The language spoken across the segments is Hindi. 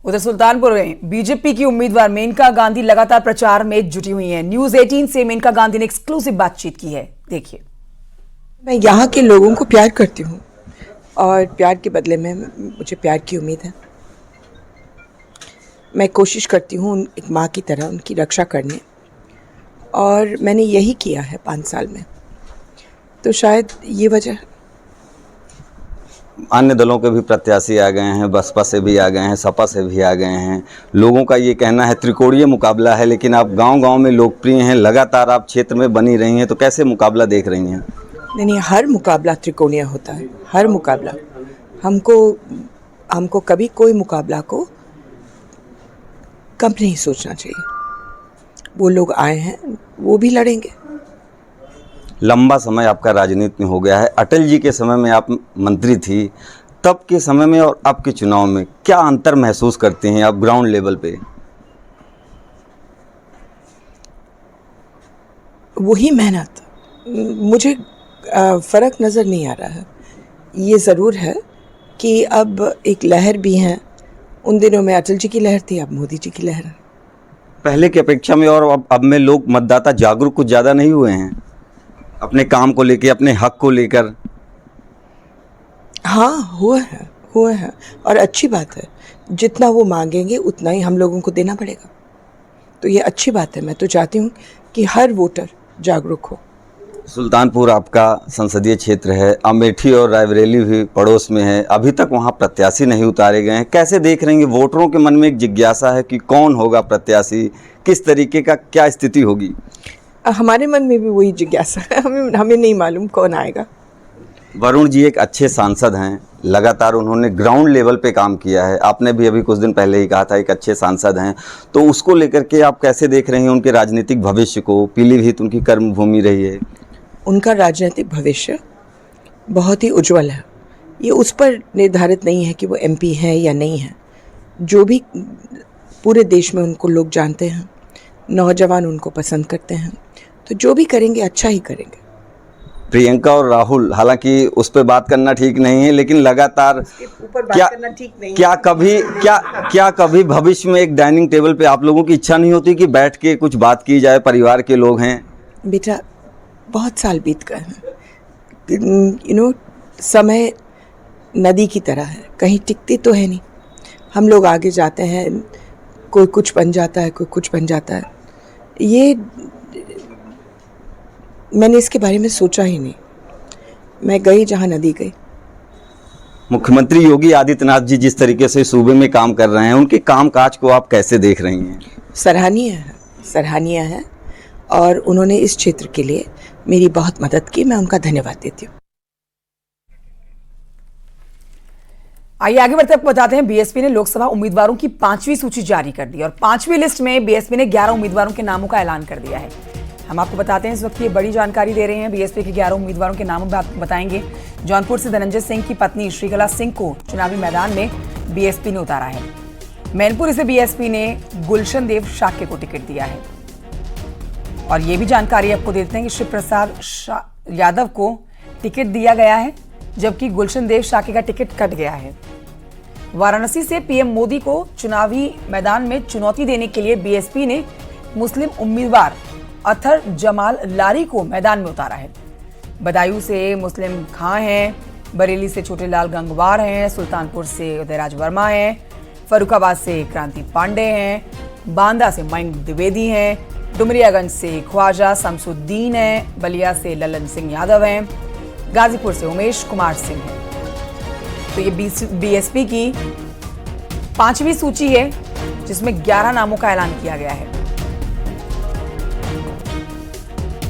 उधर सुल्तानपुर में बीजेपी की उम्मीदवार मेनका गांधी लगातार प्रचार में जुटी हुई हैं। न्यूज 18 से मेनका गांधी ने एक्सक्लूसिव बातचीत की है, देखिए। मैं यहाँ के लोगों को प्यार करती हूँ और प्यार के बदले में मुझे प्यार की उम्मीद है। मैं कोशिश करती हूँ एक माँ की तरह उनकी रक्षा करने, और मैंने यही किया है 5 साल में, तो शायद ये वजह। अन्य दलों के भी प्रत्याशी आ गए हैं, बसपा से भी आ गए हैं, सपा से भी आ गए हैं। लोगों का ये कहना है त्रिकोणीय मुकाबला है, लेकिन आप गांव-गांव में लोकप्रिय हैं, लगातार आप क्षेत्र में बनी रही हैं, तो कैसे मुकाबला देख रही हैं? नहीं, हर मुकाबला त्रिकोणीय होता है, हर मुकाबला। हमको कभी कोई मुकाबला को कम नहीं सोचना चाहिए। वो लोग आए हैं, वो भी लड़ेंगे। लंबा समय आपका राजनीति में हो गया है। अटल जी के समय में आप मंत्री थी, तब के समय में और अब के चुनाव में क्या अंतर महसूस करते हैं आप ग्राउंड लेवल पे? वही मेहनत, मुझे फ़र्क नज़र नहीं आ रहा है। ये ज़रूर है कि अब एक लहर भी है। उन दिनों में अटल जी की लहर थी, अब मोदी जी की लहर है। पहले की अपेक्षा में और अब में लोग मतदाता जागरूक कुछ ज़्यादा नहीं हुए हैं अपने काम को लेकर, अपने हक को लेकर? हाँ, हुआ है और अच्छी बात है। जितना वो मांगेंगे उतना ही हम लोगों को देना पड़ेगा, तो ये अच्छी बात है। मैं तो चाहती हूँ कि हर वोटर जागरूक हो। सुल्तानपुर आपका संसदीय क्षेत्र है, अमेठी और रायबरेली भी पड़ोस में है। अभी तक वहाँ प्रत्याशी नहीं उतारे गए हैं। कैसे देख रहे हैं? वोटरों के मन में एक जिज्ञासा है कि कौन होगा प्रत्याशी, किस तरीके का क्या स्थिति होगी? हमारे मन में भी वही जिज्ञासा है। हमें नहीं मालूम कौन आएगा। वरुण जी एक अच्छे सांसद हैं, लगातार उन्होंने ग्राउंड लेवल पे काम किया है। आपने भी अभी कुछ दिन पहले ही कहा था एक अच्छे सांसद हैं, तो उसको लेकर के आप कैसे देख रहे हैं उनके राजनीतिक भविष्य को? पीलीभीत उनकी कर्मभूमि रही है। उनका राजनीतिक भविष्य बहुत ही उज्जवल है। ये उस पर निर्धारित नहीं है कि वो एमपी है या नहीं है। जो भी पूरे देश में उनको लोग जानते हैं, नौजवान उनको पसंद करते हैं, तो जो भी करेंगे अच्छा ही करेंगे। प्रियंका और राहुल, हालांकि उस पर बात करना ठीक नहीं है, लेकिन लगातार ऊपर बात करना ठीक नहीं है। क्या कभी भविष्य में एक डाइनिंग टेबल पे आप लोगों की इच्छा नहीं होती कि बैठ के कुछ बात की जाए? परिवार के लोग हैं। बेटा, बहुत साल बीत गए हैं। समय नदी की तरह है, कहीं टिकती तो है नहीं। हम लोग आगे जाते हैं, कोई कुछ बन जाता है, कोई कुछ बन जाता है। ये मैंने इसके बारे में सोचा ही नहीं। मैं गई जहाँ नदी गई। मुख्यमंत्री योगी आदित्यनाथ जी जिस तरीके से सूबे में काम कर रहे हैं, उनके कामकाज को आप कैसे देख रही हैं? सराहनीय है और उन्होंने इस क्षेत्र के लिए मेरी बहुत मदद की। मैं उनका धन्यवाद देती हूँ। आइए आगे बढ़ते आपको बताते हैं, बीएसपी ने लोकसभा उम्मीदवारों की 5वीं सूची जारी कर दी और 5वीं लिस्ट में बीएसपी ने 11 उम्मीदवारों के नामों का ऐलान कर दिया है। हम आपको बताते हैं इस वक्त ये बड़ी जानकारी दे रहे हैं। बीएसपी के 11 उम्मीदवारों के नाम आपको बताएंगे। जौनपुर से धनंजय सिंह की पत्नी श्रीकला सिंह को चुनावी मैदान में बीएसपी ने उतारा है। मैनपुरी से बीएसपी ने गुलशन देव शाक्य को टिकट दिया है। और ये भी जानकारी आपको देते हैं कि शिव प्रसाद यादव को टिकट दिया गया है, जबकि गुलशन देव शाक्य का टिकट कट गया है। वाराणसी से पीएम मोदी को चुनावी मैदान में चुनौती देने के लिए बीएसपी ने मुस्लिम उम्मीदवार अथर जमाल लारी को मैदान में उतारा है। बदायूं से मुस्लिम खां हैं, बरेली से छोटेलाल गंगवार हैं, सुल्तानपुर से उदयराज वर्मा हैं, फर्रुखाबाद से क्रांति पांडे हैं, बांदा से मयंक द्विवेदी हैं, डुमरियागंज से ख्वाजा शमसुद्दीन हैं, बलिया से ललन सिंह यादव हैं, गाजीपुर से उमेश कुमार सिंह हैं। तो ये बीएसपी की 5वीं सूची है, जिसमें 11 नामों का ऐलान किया गया है।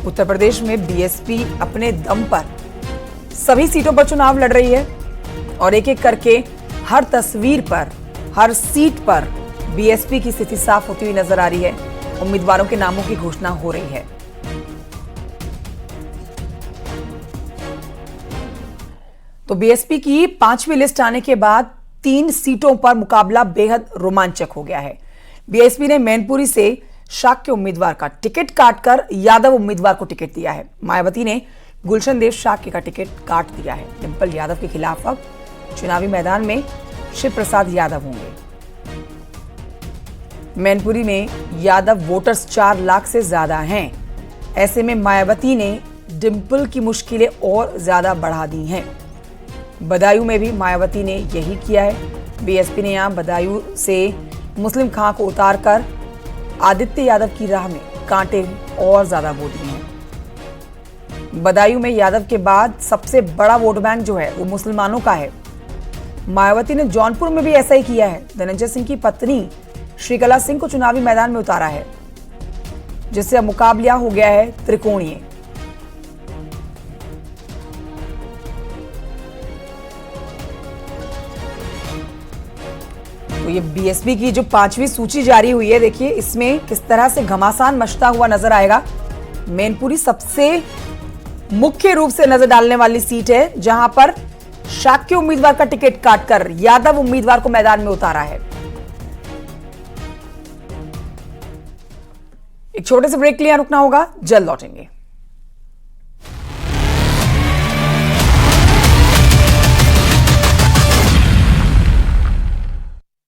उत्तर प्रदेश में बीएसपी अपने दम पर सभी सीटों पर चुनाव लड़ रही है और एक एक करके हर तस्वीर पर, हर सीट पर बीएसपी की स्थिति साफ होती हुई नजर आ रही है। उम्मीदवारों के नामों की घोषणा हो रही है। तो बीएसपी की 5वीं लिस्ट आने के बाद 3 सीटों पर मुकाबला बेहद रोमांचक हो गया है। बीएसपी ने मैनपुरी से शाक्य उम्मीदवार का टिकट काटकर यादव उम्मीदवार को टिकट दिया है। मायावती ने गुलशन देव शाक्य का टिकट काट दिया है। डिंपल यादव के खिलाफ अब चुनावी मैदान में शिव प्रसाद यादव होंगे। मैनपुरी में यादव वोटर्स 4 लाख से ज्यादा हैं। ऐसे में मायावती ने डिंपल की मुश्किलें और ज्यादा बढ़ा दी हैं। बदायूं में भी मायावती ने यही किया है। बीएसपी ने यहां बदायूं से मुस्लिम खां को उतारकर आदित्य यादव की राह में कांटे और ज्यादा बो दिए हैं। बदायूं में यादव के बाद सबसे बड़ा वोट बैंक जो है वो मुसलमानों का है। मायावती ने जौनपुर में भी ऐसा ही किया है। धनंजय सिंह की पत्नी श्रीकला सिंह को चुनावी मैदान में उतारा है, जिससे अब मुकाबला हो गया है त्रिकोणीय। तो ये बीएसपी की जो 5वीं सूची जारी हुई है, देखिए इसमें किस तरह से घमासान मचता हुआ नजर आएगा। मैनपुरी सबसे मुख्य रूप से नजर डालने वाली सीट है, जहां पर शाक्य उम्मीदवार का टिकट काटकर यादव उम्मीदवार को मैदान में उतारा है। एक छोटे से ब्रेक के लिए रुकना होगा, जल्द लौटेंगे।